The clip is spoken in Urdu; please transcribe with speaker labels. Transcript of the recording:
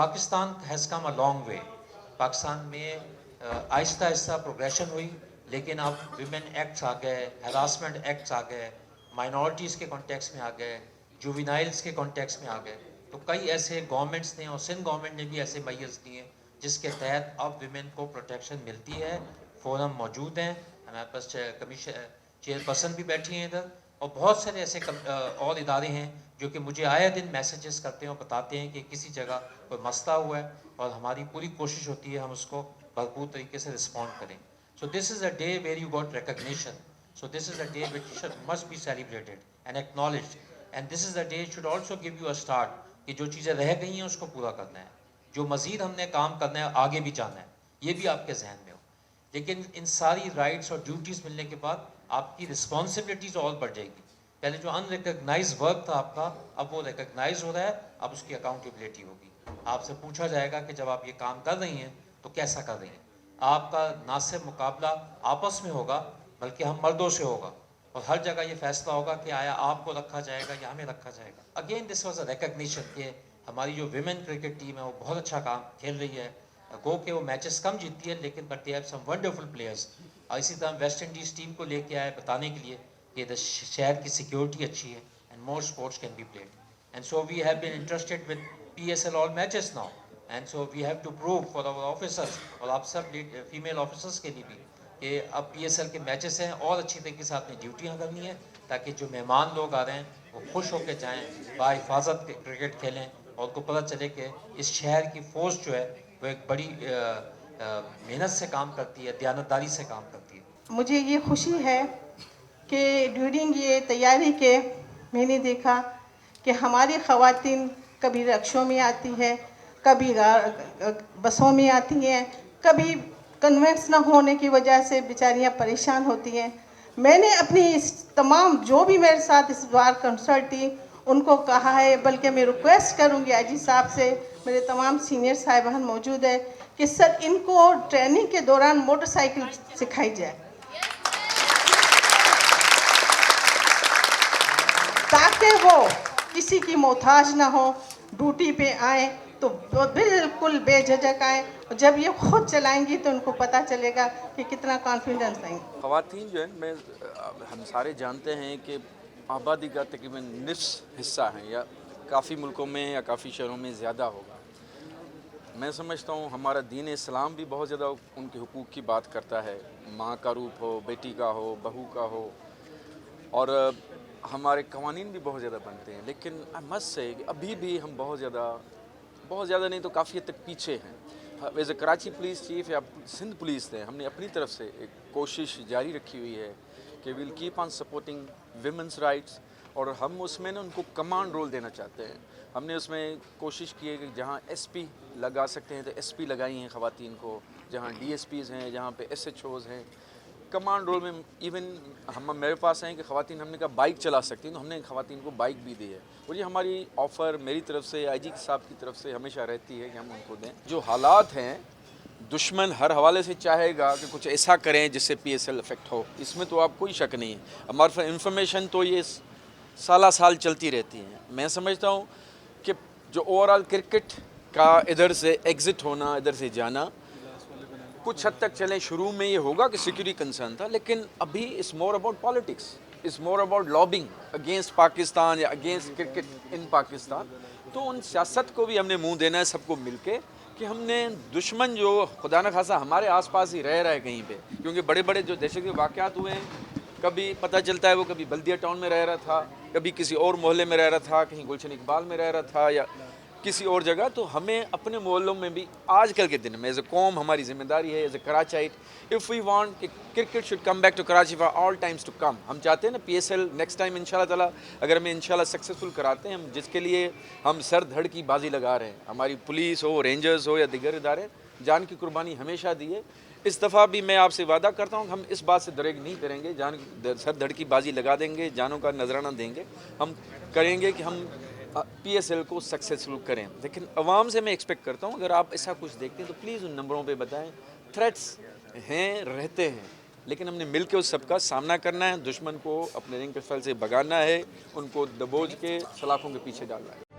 Speaker 1: Pakistan has come a long way. Pakistan میں آہستہ آہستہ پروگریشن ہوئی, لیکن اب ویمن ایکٹس آ گئے, ہراسمنٹ ایکٹس آ گئے, مائنورٹیز کے کانٹیکس میں آ گئے, جوینائلز کے کانٹیکس میں آ گئے. تو کئی ایسے گورنمنٹس نے اور سندھ گورنمنٹ نے بھی ایسے میز دیے جس کے تحت اب ویمن کو پروٹیکشن ملتی ہے. فورم موجود ہیں, ہمارے پاس کمیشن چیئر پرسن بھی بیٹھی ہیں ادھر, اور بہت سارے ایسے اور ادارے ہیں جو کہ مجھے آئے دن میسیجز کرتے ہیں اور بتاتے ہیں کہ کسی جگہ کوئی مسئلہ ہوا ہے, اور ہماری پوری کوشش ہوتی ہے ہم اس کو بھرپور طریقے سے رسپونڈ کریں. So this is a day where you got recognition. So this is a day which must be celebrated and acknowledged. And this is a day should also give you a start کہ جو چیزیں رہ گئی ہیں اس کو پورا کرنا ہے, جو مزید ہم نے کام کرنا ہے آگے بھی جانا ہے, یہ بھی آپ کے ذہن میں ہو. لیکن ان ساری رائٹس اور ڈیوٹیز ملنے کے بعد آپ کی رسپانسبلٹیز اور بڑھ جائے گی. پہلے جو ان ریکگنائز ورک تھا آپ کا, اب وہ ریکگنائز ہو رہا ہے, اب اس کی اکاؤنٹیبلٹی ہوگی. آپ سے پوچھا جائے گا کہ جب آپ یہ کام کر رہی ہیں تو کیسا کر رہی ہیں. آپ کا نہ صرف مقابلہ آپس میں ہوگا بلکہ ہم مردوں سے ہوگا, اور ہر جگہ یہ فیصلہ ہوگا کہ آیا آپ کو رکھا جائے گا یا ہمیں رکھا جائے گا. Again this was a recognition کہ ہماری جو ویمن کرکٹ ٹیم ہے وہ بہت اچھا کام کھیل رہی ہے. گو کہ وہ میچز کم جیتتی ہے لیکن but they have some wonderful players. اور اسی طرح ویسٹ انڈیز ٹیم کو لے کے آئے بتانے کے لیے کہ شہر کی سیکیورٹی اچھی ہے and more sports can be played. And so we have been interested with PSL all matches now. And so we have to prove for our officers اور آپ سب فیمیل آفیسرس کے لیے بھی کہ اب PSL کے میچز ہیں اور اچھی طریقے سے آپ نے ڈیوٹیاں کرنی ہیں تاکہ جو مہمان لوگ آ رہے ہیں وہ خوش ہو کے جائیں, باحفاظت کرکٹ کھیلیں, اور ان کو پتہ چلے کہ اس شہر کی فوج جو ہے وہ ایک بڑی محنت سے کام کرتی ہے, دیانتداری سے کام کرتی ہے.
Speaker 2: مجھے یہ خوشی ہے کہ ڈیورنگ یہ تیاری کے میں نے دیکھا کہ ہماری خواتین کبھی رکشوں میں آتی ہے, کبھی بسوں میں آتی ہیں, کبھی کنوینس نہ ہونے کی وجہ سے بیچاریاں پریشان ہوتی ہیں. میں نے اپنی اس تمام جو بھی میرے ساتھ اس بار کنسرٹ تھی ان کو کہا ہے, بلکہ میں ریکویسٹ کروں گی IG صاحب سے, میرے تمام سینئر صاحبان موجود ہے, کہ سر ان کو ٹریننگ کے دوران موٹر سائیکل سکھائی جائے تاکہ وہ کسی کی محتاج نہ ہو, ڈیوٹی پہ آئیں تو بالکل بے جھجک آئیں, اور جب یہ خود چلائیں گی تو ان کو پتہ چلے گا کہ کتنا کانفیڈنس دیں.
Speaker 3: خواتین جو ہے ہم سارے جانتے ہیں کہ آبادی کا تقریباً نصف حصہ ہیں, یا کافی ملکوں میں یا کافی شہروں میں زیادہ ہوگا. میں سمجھتا ہوں ہمارا دین اسلام بھی بہت زیادہ ان کے حقوق کی بات کرتا ہے, ماں کا روپ ہو, بیٹی کا ہو, بہو کا ہو, اور ہمارے قوانین بھی بہت زیادہ بنتے ہیں. لیکن I must say کہ ابھی بھی ہم بہت زیادہ نہیں تو کافی حد تک پیچھے ہیں. As a Karachi police chief یا سندھ پولیس نے ہم نے اپنی طرف سے ایک کوشش جاری رکھی ہوئی ہے کہ we'll keep on supporting women's rights, اور ہم اس میں ان کو کمانڈ رول دینا چاہتے ہیں. ہم نے اس میں کوشش کی ہے کہ جہاں SP لگا سکتے ہیں تو SP لگائی ہیں خواتین کو, جہاں DSPs ہیں, جہاں پہ SHOs ہیں, کمانڈ رول میں ایون میرے پاس ہیں کہ خواتین ہم نے کہا بائک چلا سکتی ہیں تو ہم نے خواتین کو بائک بھی دی ہے. اور یہ ہماری آفر میری طرف سے IG صاحب کی طرف سے ہمیشہ رہتی ہے کہ ہم ان کو دیں. جو حالات ہیں دشمن ہر حوالے سے چاہے گا کہ کچھ ایسا کریں جس سے PSL افیکٹ ہو, اس میں تو آپ کوئی شک نہیں ہے. ہمارے انفارمیشن تو یہ سالہ سال چلتی رہتی ہیں. میں سمجھتا ہوں کہ جو اوور آل کرکٹ کا ادھر سے ایگزٹ ہونا, ادھر سے جانا کچھ حد تک چلیں, شروع میں یہ ہوگا کہ سیکیورٹی کنسرن تھا, لیکن ابھی it's more about politics, it's more about lobbying against Pakistan یا اگینسٹ کرکٹ ان پاکستان. تو ان سیاست کو بھی ہم نے منہ دینا ہے سب کو مل کے, کہ ہم نے دشمن جو خدا نہ خاصا ہمارے آس پاس ہی رہ رہا ہے کہیں پہ, کیونکہ بڑے بڑے جو دہشت گردی واقعات ہوئے ہیں, کبھی پتہ چلتا ہے وہ کبھی بلدیہ ٹاؤن میں رہ رہا تھا, کبھی کسی اور محلے میں رہ رہا تھا, کہیں گلشن اقبال میں رہ رہا تھا یا کسی اور جگہ. تو ہمیں اپنے محلوں میں بھی آج کل کے دن میں ایز اے قوم ہماری ذمہ داری ہے, as a Karachiite, if we want کہ cricket should come back to Karachi for all times to come. ہم چاہتے ہیں نا PSL نیکسٹ ٹائم انشاءاللہ تعالیٰ اگر ہمیں انشاءاللہ سکسیزفل کراتے ہیں, ہم جس کے لیے ہم سر دھڑ کی بازی لگا رہے ہیں, ہماری پولیس ہو, رینجرز ہو یا دیگر ادارے, جان کی قربانی ہمیشہ دی ہے. اس دفعہ بھی میں آپ سے وعدہ کرتا ہوں کہ ہم اس بات سے دریغ نہیں کریں گے, جان سر دھڑ کی بازی لگا دیں گے, جانوں کا نذرانہ دیں گے, ہم کریں گے کہ ہم PSL کو سکسیزفل کریں. لیکن عوام سے میں ایکسپیکٹ کرتا ہوں اگر آپ ایسا کچھ دیکھتے ہیں تو پلیز ان نمبروں پہ بتائیں. تھریٹس ہیں, رہتے ہیں, لیکن ہم نے مل کے اس سب کا سامنا کرنا ہے. دشمن کو اپنے رنگ کے فل سے بگانا ہے, ان کو دبوچ کے سلاخوں کے پیچھے ڈالنا ہے.